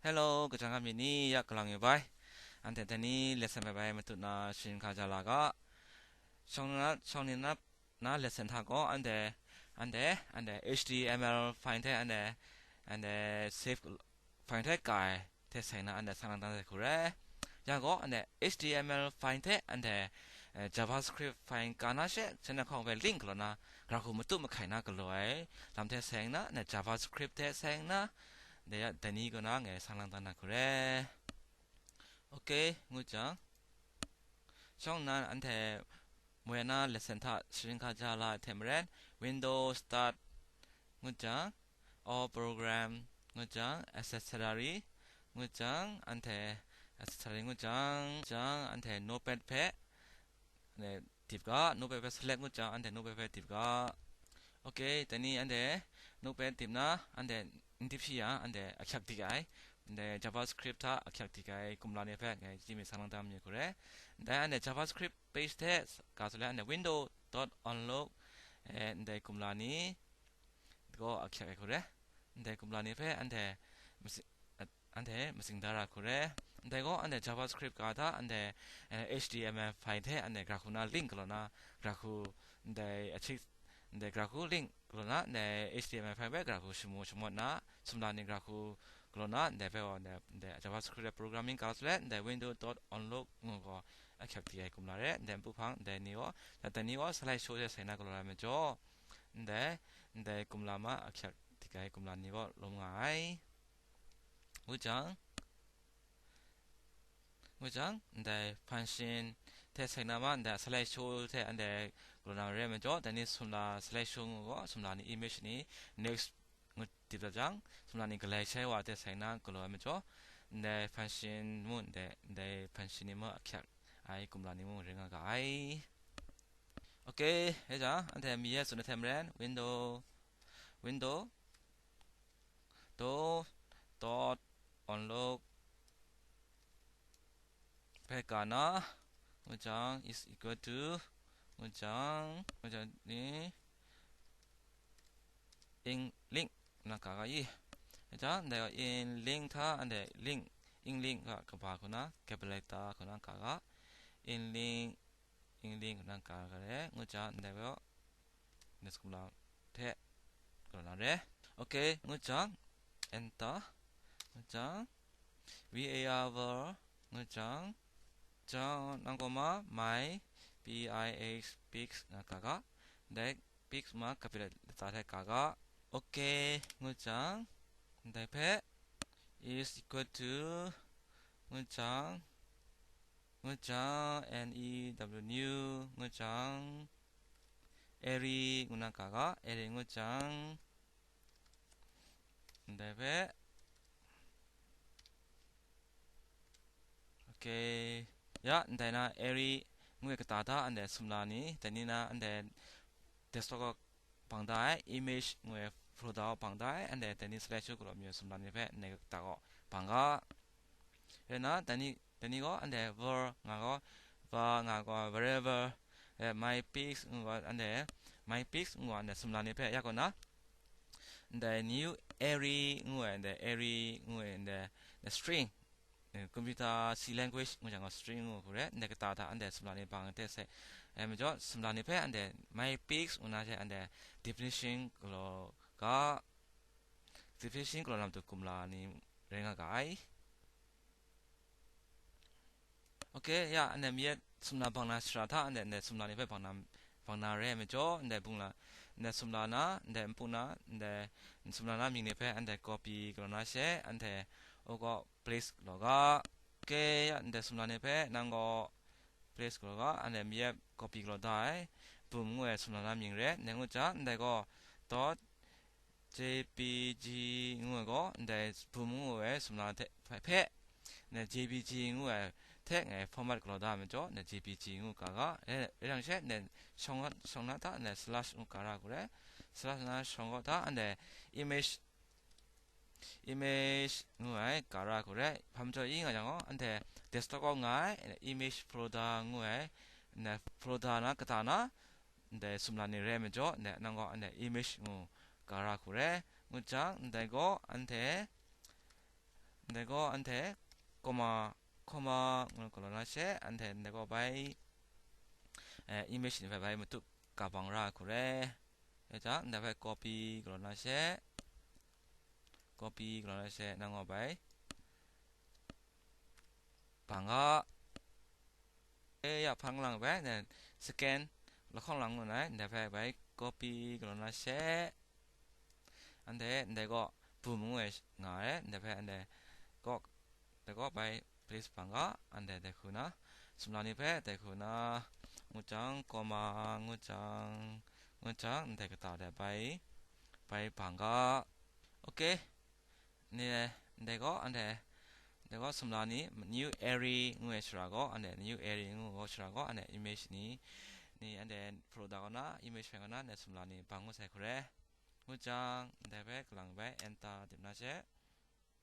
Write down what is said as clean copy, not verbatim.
Hello, 그장하민이 약글랑이 바이. 안테 테니 레슨 바이 메투나 신카잘라가 성나 레슨 하고 안돼 HTML 파인테 안돼 save 파인테 가이 테세나 안돼 상당단데 그래. 야고 안돼 HTML 파인테 안돼 JavaScript 파인 까나셰 제나콩베 링크로나 그라고 무뚜 마카이나 글로에 람테생나 네 JavaScript 테생나 내가 데니거나 게 상당단나 그래. 오케이, 무장. 정난한테 뭐야나 레센타 시린카자라 테므렌 윈도우 스타트 무장 어 프로그램 무장 액세서리 무장 안테 액세서리 무장 안테 노트패드 패 네 팁가 노트패드 슬랙 무장 안테 노트패드 팁가 오케이 되니 안테 노트패드 팁나 안테 인팁시야 안테 악착티가이 네 자바스크립트 악착티가이 쿰라네 패 지미 상담담이 그래 네 자바스크립트 베이스테 가설에 네 윈도우 .unlock 네 쿰라니 그거 악착 그래 네 쿰라니 패 안테 무슨 달아 그래 내고 안데 자바스크립트 가다 안데 HTML 파일에 안데 그라쿠나 링크로나 그라쿠 네 아치 네 그라쿠 링크로나 네 HTML 파일에 그라쿠 시모나 숨라니 그라쿠 그러나 네 배워 네 자바스크립트 프로그래밍 가슬에 네 윈도우 .unlock 거 악착티에 꿈나래 네 부팡 네 니워 슬라이드 쇼에 세나 그러라면 네 꿈라마 악착티가 꿈라니고 롱아이 무장 네 판신 테세나만 네 슬라이드 테 안데 그러나래면죠 데니 숨라 슬라이드 쇼고 숨라니 이미지니 넥스트 무티더장 숨라니 글라이체와 테세나 그러면죠 네 판신 문네 판신이 뭐 악착 아이 꿈라니 문 링아가 아이 오케이 해자 안테 미에 수네 템렌 윈도우 또 언록 백가나 문장 is equal to 문장이 in link 나가가이 자 내가 in link 타 안돼 link in link 가 봐구나 개블레이터 그나 가가 in link 그나 가가래 문장 내가 네스쿨라 테 그러나래 오케이 문장 엔터 문장 var 문장 자 난고마 my pix 나가가 네 pix 마 카피를 따라 가가 오케이 문장 대패 is equal to 문장 new 문장 array 문장가가 array 문장 대패 오케이 야 내나 array 뭐 그따다 안데 숨라니 되니나 안데 데스토가 방다에 이미지 뭐 프로다 방다에 안데 되니 슬래시 그러면 숨라니 배 내가 따고 방가 그러나 되니고 안데 ver ngago va ngago wherever my pics 안데 my pics 안데 숨라니 배 야거나 안데 new array 안데 array 안데 string 컴퓨터 C language 뭐잖아 string 그래 내가 따다 안데 숨라니 방 때세 에면저 숨라니 배 안데 my pics 운하제 안데 definition 그로가 definition 그로 남도 꿈라니 랭아가 아이 오케이 야 안데 미에 숨나 방나 스라타 안데 내 숨라니 배 방나래 에면저 안데 붕라 내 숨라나 안데 푸나 안데 숨라나 미니 배 안데 copy 그로나셰 안데 오거 place 그로가 오케이 안데 숨라니 배 난거 place 그로가 안데 미에 copy 그로다이 붐무에 숨라나 미래 내고자 내거 dot jpg 응어고 근데 붐무에 숨라나 배 네 jpg 응어에 택 포맷 그로다 하면죠 네 jpg 응어가가 이랑셰 네 성나다 네 슬래시 응가라 그래 슬래시나 성거다 네 image nguai kara kore phamjo yi nga jango ante desktop ngai image proda nguai ne proda na katana de sumlani remejo ne nango ane image ngu kara kore nguchang de go ante 내가 안돼 코마 오늘 걸어나세 안돼 내가 바이 이미지 바이 무뚝 가방라 그래 자 내가 copy 걸어나세 copy 걸어나세 나가 바이 방가 야 방랑 바이 네 스캔ข้างหลัง này 내가 바이 copy 걸어나세 안돼 내가 부모의 나에 내가 안돼 꼭 내가 바이 please 방가 안돼 내구나 숨라니 배 내구나 ngucang koma ngucang để cái tạo để bay bay 방가 오케이 네 내가 안돼 내가 숨라니 new area ngu에시라고 안돼 new area ngu어시라고 안돼 이미지니 니 안돼 프로다거나 이미지 페거나 내 숨라니 방구세 그래 ngucang 내배 그랑배 엔터 딥나제